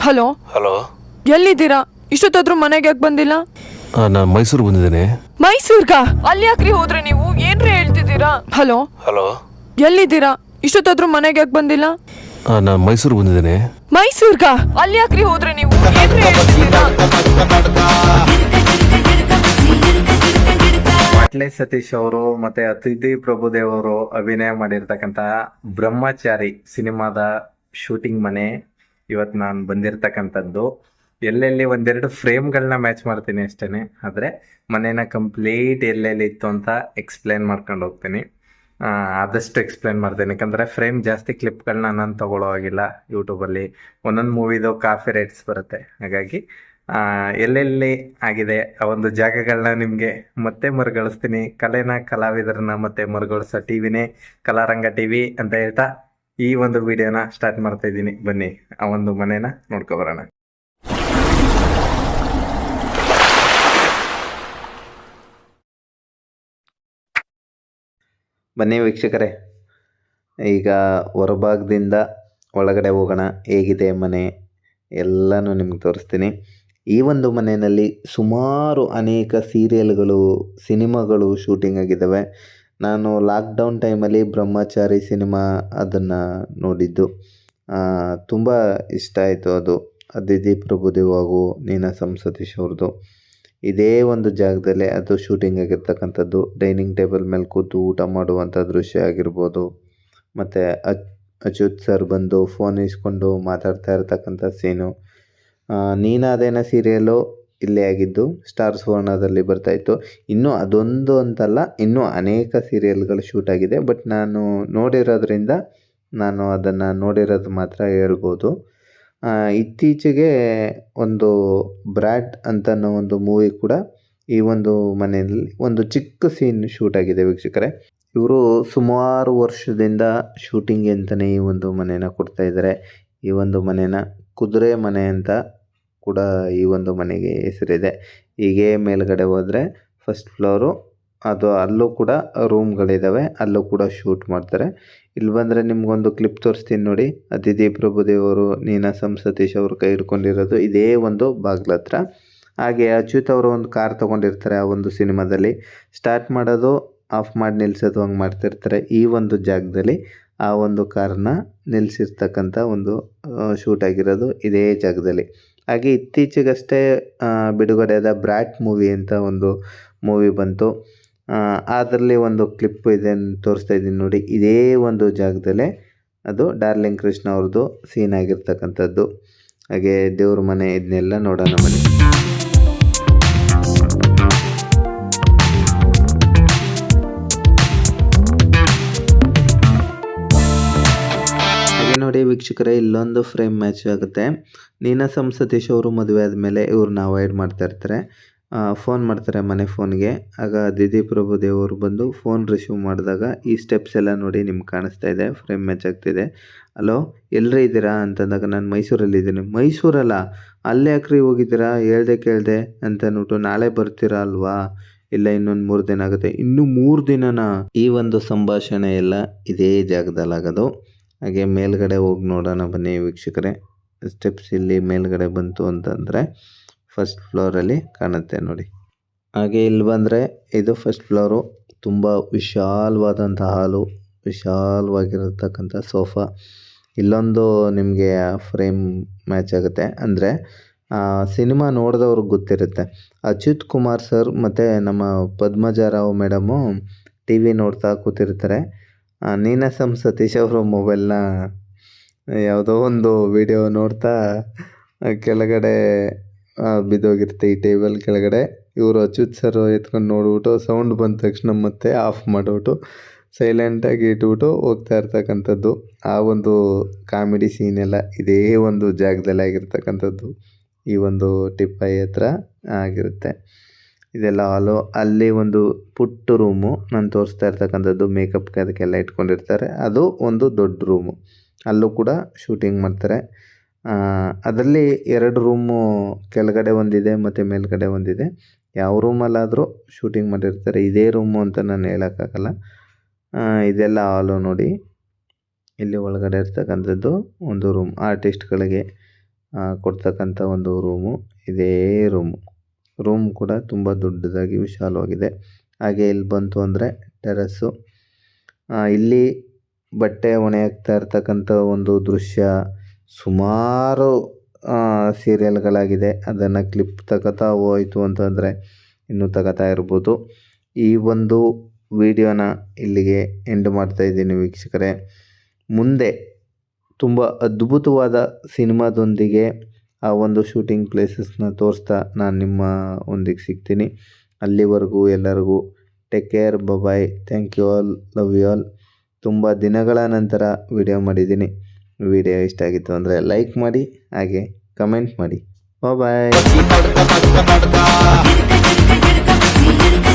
Hello hello, ಎಲ್ಲಿದ್ದೀರಾ? ಇಷ್ಟೊತ್ತಾದ್ರೂ ಮನೆಗೆ ಯಾಕೆ ಬಂದಿಲ್ಲ? ನಾನು ಮೈಸೂರು ಬಂದಿದ್ದೇನೆ. ಮೈಸೂರ್ಗ? ಅಲ್ಲಿ ಯಾಕ್ರಿ ಹೋದ್ರೆ ನೀವು? ಏನ್ರಿ ಹೇಳ್ತಿದ್ದೀರಾ? ಹಲೋ ಹಲೋ, ಎಲ್ಲಿದ್ದೀರಾ? ಇಷ್ಟೊತ್ತಾದ್ರೂ ಮನೆಗೆ ಯಾಕೆ ಬಂದಿಲ್ಲ? ನಾನು ಮೈಸೂರು ಬಂದಿದ್ದೇನೆ. ಮೈಸೂರ್ಗ? ಅಲ್ಲಿ ಯಾಕ್ರಿ ಹೋದ್ರೆ ನೀವು? ಏನ್ರಿ ಹೇಳ್ತಿದ್ದೀರಾ? ವಾಟ್ಲೆ ಸತೀಶ್ ಅವರು ಮತ್ತೆ ಅತಿಥಿ ಪ್ರಭುದೇವ್ ಅವರು ಅಭಿನಯ ಮಾಡಿರ್ತಕ್ಕಂಥ ಬ್ರಹ್ಮಚಾರಿ ಸಿನಿಮಾದ ಶೂಟಿಂಗ್ ಮನೆ ಇವತ್ತು ನಾನು ಬಂದಿರತಕ್ಕಂಥದ್ದು. ಎಲ್ಲೆಲ್ಲಿ ಒಂದೆರಡು ಫ್ರೇಮ್ಗಳನ್ನ ಮ್ಯಾಚ್ ಮಾಡ್ತೀನಿ ಅಷ್ಟೇ, ಆದರೆ ಮನೇನ ಕಂಪ್ಲೀಟ್ ಎಲ್ಲೆಲ್ಲಿ ಇತ್ತು ಅಂತ ಎಕ್ಸ್ಪ್ಲೇನ್ ಮಾಡ್ಕೊಂಡು ಹೋಗ್ತೀನಿ. ಆದಷ್ಟು ಎಕ್ಸ್ಪ್ಲೇನ್ ಮಾಡ್ತೀನಿ, ಯಾಕಂದರೆ ಫ್ರೇಮ್ ಜಾಸ್ತಿ ಕ್ಲಿಪ್ಗಳನ್ನ ನಾನು ತಗೊಳ್ಳೋ ಆಗಿಲ್ಲ. ಯೂಟ್ಯೂಬಲ್ಲಿ ಒಂದೊಂದು ಮೂವಿದು ಕಾಫಿ ರೇಟ್ಸ್ ಬರುತ್ತೆ, ಹಾಗಾಗಿ ಎಲ್ಲೆಲ್ಲಿ ಆಗಿದೆ ಆ ಒಂದು ಜಾಗಗಳನ್ನ ನಿಮಗೆ ಮತ್ತೆ ಮರುಗಳಿಸ್ತೀನಿ. ಕಲಾವಿದರನ್ನ ಮತ್ತೆ ಮರುಗಳಿಸೋ ಟಿವಿನೇ ಕಲಾರಂಗ ಟಿವಿ ಅಂತ ಹೇಳ್ತಾ ಈ ಒಂದು ವಿಡಿಯೋನ ಸ್ಟಾರ್ಟ್ ಮಾಡ್ತಾ ಇದ್ದೀನಿ. ಬನ್ನಿ ಆ ಒಂದು ಮನೇನ ನೋಡ್ಕೊಬರೋಣ. ಬನ್ನಿ ವೀಕ್ಷಕರೇ, ಈಗ ಹೊರಭಾಗದಿಂದ ಒಳಗಡೆ ಹೋಗೋಣ. ಹೇಗಿದೆ ಮನೆ ಎಲ್ಲನೂ ನಿಮ್ಗೆ ತೋರಿಸ್ತೀನಿ. ಈ ಒಂದು ಮನೆಯಲ್ಲಿ ಸುಮಾರು ಅನೇಕ ಸೀರಿಯಲ್ಗಳು, ಸಿನಿಮಾಗಳು ಶೂಟಿಂಗ್ ಆಗಿದ್ದಾವೆ. ನಾನು ಲಾಕ್ಡೌನ್ ಟೈಮಲ್ಲಿ ಬ್ರಹ್ಮಚಾರಿ ಸಿನಿಮಾ ಅದನ್ನು ನೋಡಿದ್ದು, ತುಂಬ ಇಷ್ಟ ಆಯಿತು. ಅದು ಅದಿತಿ ಪ್ರಭುದೇವ್ ಹಾಗೂ ನೀನಾಸಂ ಸತೀಶ್ ಅವ್ರದ್ದು ಇದೇ ಒಂದು ಜಾಗದಲ್ಲೇ ಅದು ಶೂಟಿಂಗ್ ಆಗಿರ್ತಕ್ಕಂಥದ್ದು. ಡೈನಿಂಗ್ ಟೇಬಲ್ ಮೇಲೆ ಕೂತು ಊಟ ಮಾಡುವಂಥ ದೃಶ್ಯ ಆಗಿರ್ಬೋದು, ಮತ್ತು ಅಚ್ಯುತ್ ಸರ್ ಬಂದು ಫೋನ್ ಇಸ್ಕೊಂಡು ಮಾತಾಡ್ತಾ ಇರ್ತಕ್ಕಂಥ ಸೀನು. ನೀನಾದೇನ ಸೀರಿಯಲ್ಲು ಇಲ್ಲೇ ಆಗಿದ್ದು ಸ್ಟಾರ್ ಸುವರ್ಣದಲ್ಲಿ ಬರ್ತಾಯಿತ್ತು. ಇನ್ನೂ ಅದೊಂದು ಅಂತಲ್ಲ, ಇನ್ನೂ ಅನೇಕ ಸೀರಿಯಲ್ಗಳು ಶೂಟ್ ಆಗಿದೆ. ಬಟ್ ನಾನು ನೋಡಿರೋದ್ರಿಂದ ನಾನು ಅದನ್ನು ನೋಡಿರೋದು ಮಾತ್ರ ಹೇಳ್ಬೋದು. ಇತ್ತೀಚೆಗೆ ಒಂದು ಬ್ರ್ಯಾಟ್ ಅಂತನೋ ಒಂದು ಮೂವಿ ಕೂಡ ಈ ಒಂದು ಮನೆಯಲ್ಲಿ ಒಂದು ಚಿಕ್ಕ ಸೀನ್ ಶೂಟ್ ಆಗಿದೆ ವೀಕ್ಷಕರೇ. ಇವರು ಸುಮಾರು ವರ್ಷದಿಂದ ಶೂಟಿಂಗ್ ಅಂತಲೇ ಈ ಒಂದು ಮನೇನ ಕೊಡ್ತಾಯಿದ್ದಾರೆ. ಈ ಒಂದು ಮನೇನ ಕುದುರೆ ಮನೆ ಅಂತ ಕೂಡ ಈ ಒಂದು ಮನೆಗೆ ಹೆಸರಿದೆ. ಹೀಗೆ ಮೇಲ್ಗಡೆ ಹೋದರೆ ಫಸ್ಟ್ ಫ್ಲೋರು, ಅದು ಅಲ್ಲೂ ಕೂಡ ರೂಮ್ಗಳಿದ್ದಾವೆ, ಅಲ್ಲೂ ಕೂಡ ಶೂಟ್ ಮಾಡ್ತಾರೆ. ಇಲ್ಲಿ ಬಂದರೆ ನಿಮಗೊಂದು ಕ್ಲಿಪ್ ತೋರಿಸ್ತೀನಿ ನೋಡಿ. ಅತಿಥಿ ಪ್ರಭುದೇವರು ನೀನಾಸಂ ಸತೀಶ್ ಅವರು ಕೈ ಹಿಡ್ಕೊಂಡಿರೋದು ಇದೇ ಒಂದು ಬಾಗ್ಲ ಹತ್ರ. ಹಾಗೆ ಅಚ್ಯುತ್ ಅವರು ಒಂದು ಕಾರ್ ತೊಗೊಂಡಿರ್ತಾರೆ. ಆ ಒಂದು ಸಿನಿಮಾದಲ್ಲಿ ಸ್ಟಾರ್ಟ್ ಮಾಡೋದು, ಆಫ್ ಮಾಡಿ ನಿಲ್ಲಿಸೋದು, ಹಂಗೆ ಮಾಡ್ತಿರ್ತಾರೆ. ಈ ಒಂದು ಜಾಗದಲ್ಲಿ ಆ ಒಂದು ಕಾರನ್ನ ನಿಲ್ಲಿಸಿರ್ತಕ್ಕಂಥ ಒಂದು ಶೂಟ್ ಆಗಿರೋದು ಇದೇ ಜಾಗದಲ್ಲಿ. ಹಾಗೆ ಇತ್ತೀಚೆಗಷ್ಟೇ ಬಿಡುಗಡೆಯಾದ ಬ್ರ್ಯಾಟ್ ಮೂವಿ ಅಂತ ಒಂದು ಮೂವಿ ಬಂತು. ಅದರಲ್ಲಿ ಒಂದು ಕ್ಲಿಪ್ ಇದೆ, ತೋರಿಸ್ತಾ ಇದ್ದೀನಿ ನೋಡಿ. ಇದೇ ಒಂದು ಜಾಗದಲ್ಲೇ ಅದು ಡಾರ್ಲಿಂಗ್ ಕೃಷ್ಣ ಅವ್ರದ್ದು ಸೀನ್ ಆಗಿರ್ತಕ್ಕಂಥದ್ದು. ಹಾಗೆ ದೇವ್ರ ಮನೆ ಇದನ್ನೆಲ್ಲ ನೋಡೋಣ ಬನ್ನಿ. ನೋಡಿ ವೀಕ್ಷಕರೇ, ಇಲ್ಲೊಂದು ಫ್ರೇಮ್ ಮ್ಯಾಚ್ ಆಗುತ್ತೆ. ನೀನಾಸಂ ಸತೀಶ್ ಅವರು ಮದುವೆ ಆದಮೇಲೆ ಇವ್ರನ್ನ ಅವಾಯ್ಡ್ ಮಾಡ್ತಾ ಇರ್ತಾರೆ. ಫೋನ್ ಮಾಡ್ತಾರೆ ಮನೆ ಫೋನ್ಗೆ. ಆಗ ಅದಿತಿ ಪ್ರಭುದೇವ್ ಅವರು ಬಂದು ಫೋನ್ ರಿಸೀವ್ ಮಾಡಿದಾಗ ಈ ಸ್ಟೆಪ್ಸ್ ಎಲ್ಲ ನೋಡಿ ನಿಮ್ಗೆ ಕಾಣಿಸ್ತಾ ಇದೆ, ಫ್ರೇಮ್ ಮ್ಯಾಚ್ ಆಗ್ತಿದೆ. ಹಲೋ, ಎಲ್ಲರೇ ಇದ್ದೀರಾ ಅಂತಂದಾಗ ನಾನು ಮೈಸೂರಲ್ಲಿದ್ದೀನಿ. ಮೈಸೂರಲ್ಲ, ಅಲ್ಲೇ ಯಾಕ್ರಿ ಹೋಗಿದ್ದೀರಾ? ಹೇಳ್ದೆ ಕೇಳಿದೆ ಅಂತನ್ಬಿಟ್ಟು ನಾಳೆ ಬರ್ತೀರಾ ಅಲ್ವಾ? ಇಲ್ಲ, ಇನ್ನೊಂದು 3 ದಿನ ಆಗುತ್ತೆ. ಇನ್ನೂ 3 ದಿನನಾ? ಈ ಒಂದು ಸಂಭಾಷಣೆ ಎಲ್ಲ ಇದೇ ಜಾಗದಲ್ಲಾಗೋದು. ಹಾಗೆ ಮೇಲ್ಗಡೆ ಹೋಗಿ ನೋಡೋಣ ಬನ್ನಿ ವೀಕ್ಷಕರೇ. ಸ್ಟೆಪ್ಸ್ ಇಲ್ಲಿ ಮೇಲ್ಗಡೆ ಬಂತು ಅಂತಂದರೆ ಫಸ್ಟ್ ಫ್ಲೋರಲ್ಲಿ ಕಾಣುತ್ತೆ ನೋಡಿ. ಹಾಗೆ ಇಲ್ಲಿ ಬಂದರೆ ಇದು ಫಸ್ಟ್ ಫ್ಲೋರು. ತುಂಬ ವಿಶಾಲವಾದಂಥ ಹಾಲು, ವಿಶಾಲವಾಗಿರತಕ್ಕಂಥ ಸೋಫಾ. ಇಲ್ಲೊಂದು ನಿಮಗೆ ಫ್ರೇಮ್ ಮ್ಯಾಚ್ ಆಗುತ್ತೆ. ಅಂದರೆ ಸಿನಿಮಾ ನೋಡಿದವ್ರಿಗೆ ಗೊತ್ತಿರುತ್ತೆ. ಅಚ್ಯುತ್ ಕುಮಾರ್ ಸರ್ ಮತ್ತು ನಮ್ಮ ಪದ್ಮಜಾರಾವ್ ಮೇಡಮು ಟಿ ವಿ ನೋಡ್ತಾ ಕೂತಿರ್ತಾರೆ. ನೀನಾಸಂ ಸತೀಶ್ ಅವರು ಮೊಬೈಲ್ನ ಯಾವುದೋ ಒಂದು ವಿಡಿಯೋ ನೋಡ್ತಾ ಕೆಳಗಡೆ ಬಿದ್ದೋಗಿರುತ್ತೆ ಈ ಟೇಬಲ್ ಕೆಳಗಡೆ. ಇವರು ಅಚ್ಯುತ್ ಸರ್ ಎತ್ಕೊಂಡು ನೋಡ್ಬಿಟ್ಟು ಸೌಂಡ್ ಬಂದ ತಕ್ಷಣ ಮತ್ತೆ ಆಫ್ ಮಾಡಿಬಿಟ್ಟು ಸೈಲೆಂಟಾಗಿ ಇಟ್ಬಿಟ್ಟು ಹೋಗ್ತಾ ಇರ್ತಕ್ಕಂಥದ್ದು. ಆ ಒಂದು ಕಾಮಿಡಿ ಸೀನೆಲ್ಲ ಇದೇ ಒಂದು ಜಾಗದಲ್ಲಿ ಆಗಿರ್ತಕ್ಕಂಥದ್ದು. ಈ ಒಂದು ಟಿಪ್ಪೈ ಹತ್ರ ಆಗಿರುತ್ತೆ ಇದೆಲ್ಲ ಹಾಲು. ಅಲ್ಲಿ ಒಂದು ಪುಟ್ಟ ರೂಮು ನಾನು ತೋರಿಸ್ತಾ ಇರ್ತಕ್ಕಂಥದ್ದು, ಮೇಕಪ್ಗೆ ಅದಕ್ಕೆಲ್ಲ ಇಟ್ಕೊಂಡಿರ್ತಾರೆ. ಅದು ಒಂದು ದೊಡ್ಡ ರೂಮು, ಅಲ್ಲೂ ಕೂಡ ಶೂಟಿಂಗ್ ಮಾಡ್ತಾರೆ. ಅದರಲ್ಲಿ 2 ರೂಮು, ಕೆಳಗಡೆ ಒಂದಿದೆ ಮತ್ತು ಮೇಲ್ಗಡೆ ಒಂದಿದೆ. ಯಾವ ರೂಮಲ್ಲಾದರೂ ಶೂಟಿಂಗ್ ಮಾಡಿರ್ತಾರೆ. ಇದೇ ರೂಮು ಅಂತ ನಾನು ಹೇಳೋಕ್ಕಾಗಲ್ಲ. ಇದೆಲ್ಲ ಹಾಲು ನೋಡಿ. ಇಲ್ಲಿ ಒಳಗಡೆ ಇರ್ತಕ್ಕಂಥದ್ದು ಒಂದು ರೂಮ್, ಆರ್ಟಿಸ್ಟ್ಗಳಿಗೆ ಕೊಡ್ತಕ್ಕಂಥ ಒಂದು ರೂಮು ಇದೇ ರೂಮ್ ಕೂಡ ತುಂಬ ದೊಡ್ಡದಾಗಿ ವಿಶಾಲವಾಗಿದೆ. ಹಾಗೆ ಇಲ್ಲಿ ಬಂತು ಅಂದರೆ ಟೆರಸ್ಸು. ಇಲ್ಲಿ ಬಟ್ಟೆ ಒಣೆ ಹಾಕ್ತಾ ಇರ್ತಕ್ಕಂಥ ಒಂದು ದೃಶ್ಯ ಸುಮಾರು ಸೀರಿಯಲ್ಗಳಾಗಿದೆ. ಅದನ್ನು ಕ್ಲಿಪ್ ತಗೋತಾ ಹೋಯಿತು ಅಂತಂದರೆ ಇನ್ನೂ ತಗೋತಾ ಇರ್ಬೋದು. ಈ ಒಂದು ವಿಡಿಯೋನ ಇಲ್ಲಿಗೆ ಎಂಡ್ ಮಾಡ್ತಾಯಿದ್ದೀನಿ ವೀಕ್ಷಕರೇ. ಮುಂದೆ ತುಂಬ ಅದ್ಭುತವಾದ ಸಿನಿಮಾದೊಂದಿಗೆ ಆ ಒಂದು ಶೂಟಿಂಗ್ ಪ್ಲೇಸಸ್ನ ತೋರಿಸ್ತಾ ನಾನು ನಿಮ್ಮ ಒಂದಿಗೆ ಸಿಗ್ತೀನಿ. ಅಲ್ಲಿವರೆಗೂ ಎಲ್ಲರಿಗೂ take care, bye, thank you all, love you all. ತುಂಬ ದಿನಗಳ ನಂತರ ವಿಡಿಯೋ ಮಾಡಿದ್ದೀನಿ. ವಿಡಿಯೋ ಇಷ್ಟ ಆಗಿತ್ತು ಅಂದರೆ ಲೈಕ್ ಮಾಡಿ, ಹಾಗೆ ಕಮೆಂಟ್ ಮಾಡಿ. ಬಾಯ್.